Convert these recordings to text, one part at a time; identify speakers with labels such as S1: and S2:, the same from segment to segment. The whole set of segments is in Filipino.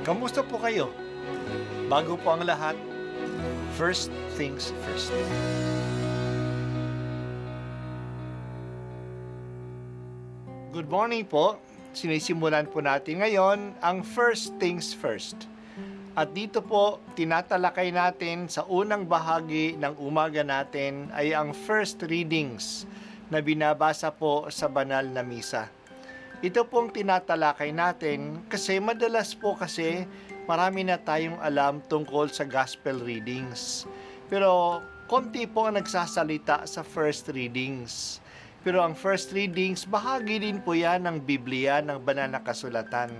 S1: Kamusta po kayo? Bago po ang lahat, first things first. Good morning po. Sinisimulan po natin ngayon ang first things first. At dito po, tinatalakay natin sa unang bahagi ng umaga natin ay ang first readings na binabasa po sa banal na misa. Ito pong tinatalakay natin kasi madalas po kasi marami na tayong alam tungkol sa gospel readings. Pero konti po ang nagsasalita sa first readings. Pero ang first readings, bahagi din po yan ng Biblia, ng banal na kasulatan.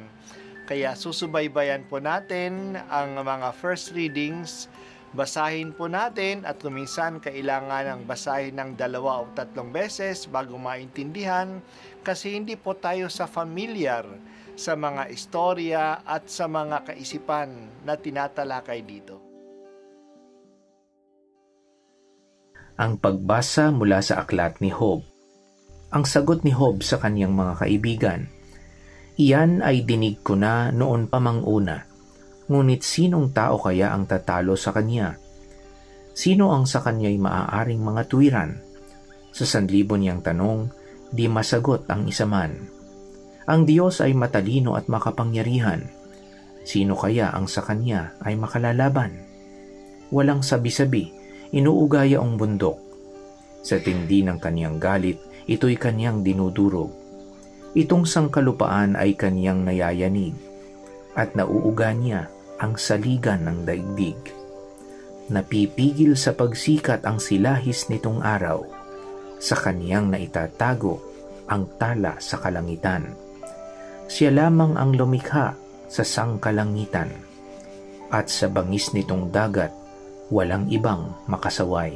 S1: Kaya susubaybayan po natin ang mga first readings. Basahin po natin at kuminsan kailangan ng basahin ng 2 o 3 beses bago maintindihan kasi hindi po tayo familiar sa mga istorya at sa mga kaisipan na tinatalakay dito.
S2: Ang pagbasa mula sa aklat ni Job. Ang sagot ni Job sa kaniyang mga kaibigan, "Iyan ay dinig ko na noon pa mang una. Ngunit sinong tao kaya ang tatalo sa kanya? Sino ang sa kanya'y maaaring mga tuwiran? Sa 1,000 niyang tanong, di masagot ang isa man. Ang Diyos ay matalino at makapangyarihan. Sino kaya ang sa kanya ay makalalaban? Walang sabi-sabi, inuugaya ang bundok. Sa tindi ng kaniyang galit, ito'y kaniyang dinudurog. Itong sangkalupaan ay kaniyang nayayanig, at nauuga niya ang saligan ng daigdig. Napipigil sa pagsikat ang silahis nitong araw. Sa kaniyang naitatago ang tala sa kalangitan. Siya lamang ang lumikha sa sangkalangitan, at sa bangis nitong dagat walang ibang makasaway.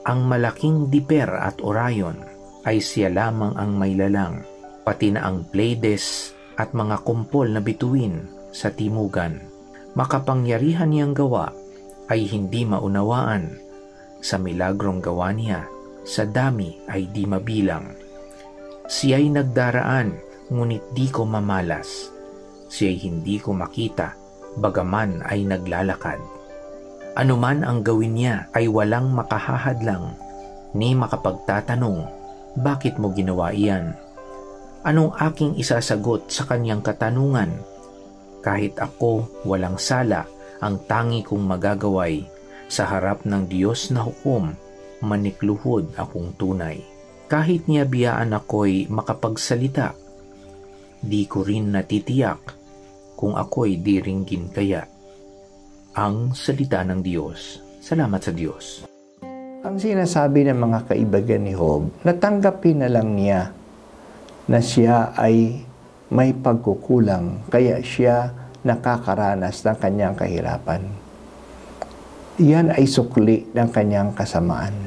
S2: Ang malaking Diper at Orion ay siya lamang ang maylalang, pati na ang Pleiades at mga kumpol na bituin sa timugan. Makapangyarihan niyang gawa ay hindi maunawaan. Sa milagrong gawa niya, sa dami ay di mabilang. Siya'y nagdaraan, ngunit di ko mamalas. Siya'y hindi ko makita, bagaman ay naglalakad. Anuman ang gawin niya ay walang makahahadlang, ni makapagtatanong, bakit mo ginawa iyan? Anong aking isasagot sa kanyang katanungan? Kahit ako walang sala, ang tangi kong magagaway, sa harap ng Diyos na hukom, manikluhod akong tunay. Kahit niya biyaan ako'y makapagsalita, di ko rin natitiyak kung ako'y diringgin kaya. Ang salita ng Diyos. Salamat sa Diyos.
S3: Ang sinasabi ng mga kaibigan ni Job, natanggapin na lang niya na siya ay may pagkukulang, kaya siya nakakaranas ng kanyang kahirapan. Iyan ay sukli ng kanyang kasamaan.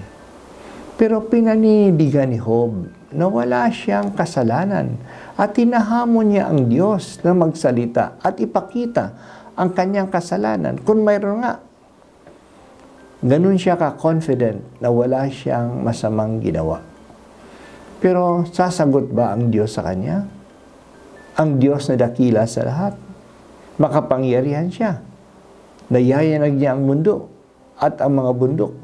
S3: Pero pinaninindigan ni Job na wala siyang kasalanan at tinahamon niya ang Diyos na magsalita at ipakita ang kanyang kasalanan kung mayroon nga. Ganun siya ka-confident na wala siyang masamang ginawa. Pero sasagot ba ang Diyos sa kanya? Ang Diyos na dakila sa lahat. Makapangyarihan siya. Nayayanag niya ang mundo at ang mga bundok.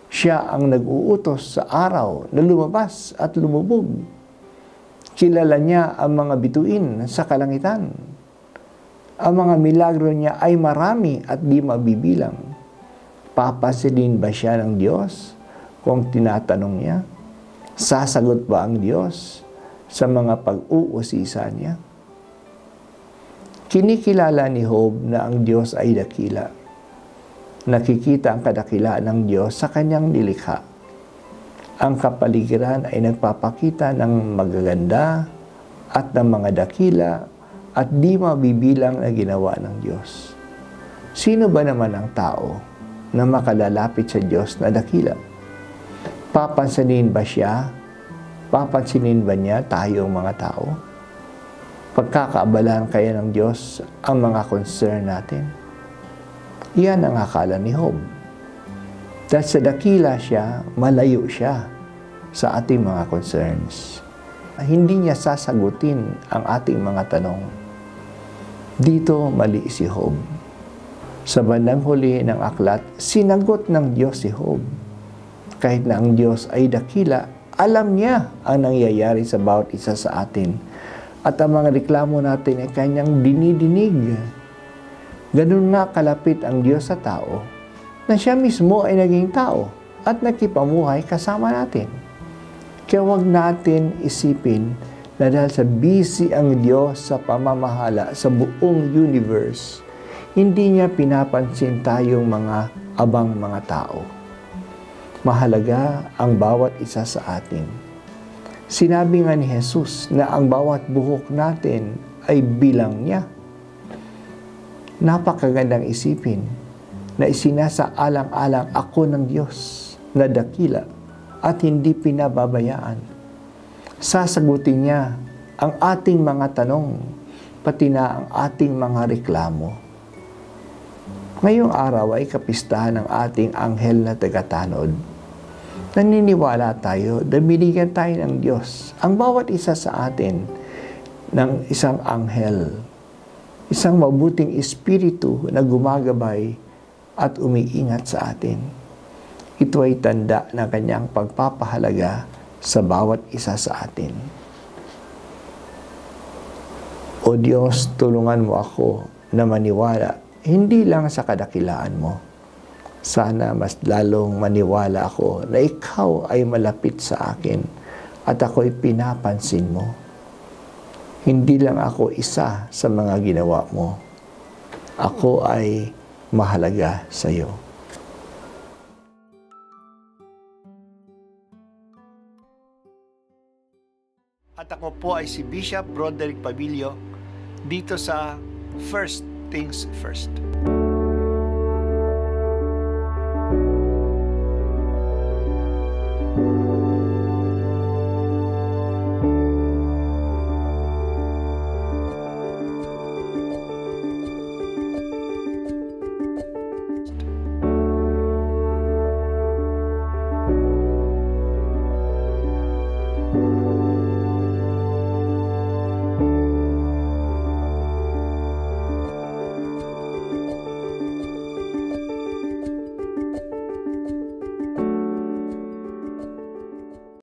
S3: Siya ang nag-uutos sa araw na lumabas at lumubog. Kilala niya ang mga bituin sa kalangitan. Ang mga milagro niya ay marami at di mabibilang. Papasilin ba siya ng Diyos kung tinatanong niya? Sasagot ba ang Diyos sa mga pag-uusisa niya? Kinikilala ni Job na ang Diyos ay dakila. Nakikita ang kadakilaan ng Diyos sa kanyang nilikha. Ang kapaligiran ay nagpapakita ng magaganda at ng mga dakila at di mabibilang na ginawa ng Diyos. Sino ba naman ang tao na makalalapit sa Diyos na dakila? Papansinin ba siya? Papansinin ba niya tayong mga tao? Pagkakaabalahan kaya ng Diyos ang mga concern natin? Iyan ang akala ni Job. Dahil sa dakila siya, malayo siya sa ating mga concerns. Hindi niya sasagutin ang ating mga tanong. Dito mali si Job. Sa bandang huli ng aklat, sinagot ng Diyos si Job. Kahit na ang Diyos ay dakila, alam niya ang nangyayari sa bawat isa sa atin. At ang mga reklamo natin ay kanyang dinidinig. Ganun nga kalapit ang Diyos sa tao, na siya mismo ay naging tao at nakipamuhay kasama natin. Kaya huwag natin isipin na dahil sa busy ang Diyos sa pamamahala sa buong universe, hindi niya pinapansin tayong mga abang mga tao. Mahalaga ang bawat isa sa atin. Sinabi nga ni Jesus na ang bawat buhok natin ay bilang niya. Napakagandang isipin na isinasaalang-alang ako ng Diyos na dakila at hindi pinababayaan. Sasagutin niya ang ating mga tanong, pati na ang ating mga reklamo. Ngayong araw ay kapistahan ng ating anghel na tagatanod. Naniniwala tayo na binigyan tayo ng Diyos, ang bawat isa sa atin, ng isang anghel, isang mabuting espiritu na gumagabay at umiingat sa atin. Ito ay tanda ng kanyang pagpapahalaga sa bawat isa sa atin. O Diyos, tulungan mo ako na maniwala, hindi lang sa kadakilaan mo. Sana mas lalong maniwala ako na ikaw ay malapit sa akin at ako'y pinapansin mo. Hindi lang ako isa sa mga ginawa mo. Ako ay mahalaga sa iyo.
S1: At ako po ay si Bishop Broderick Pabilio dito sa First Things First.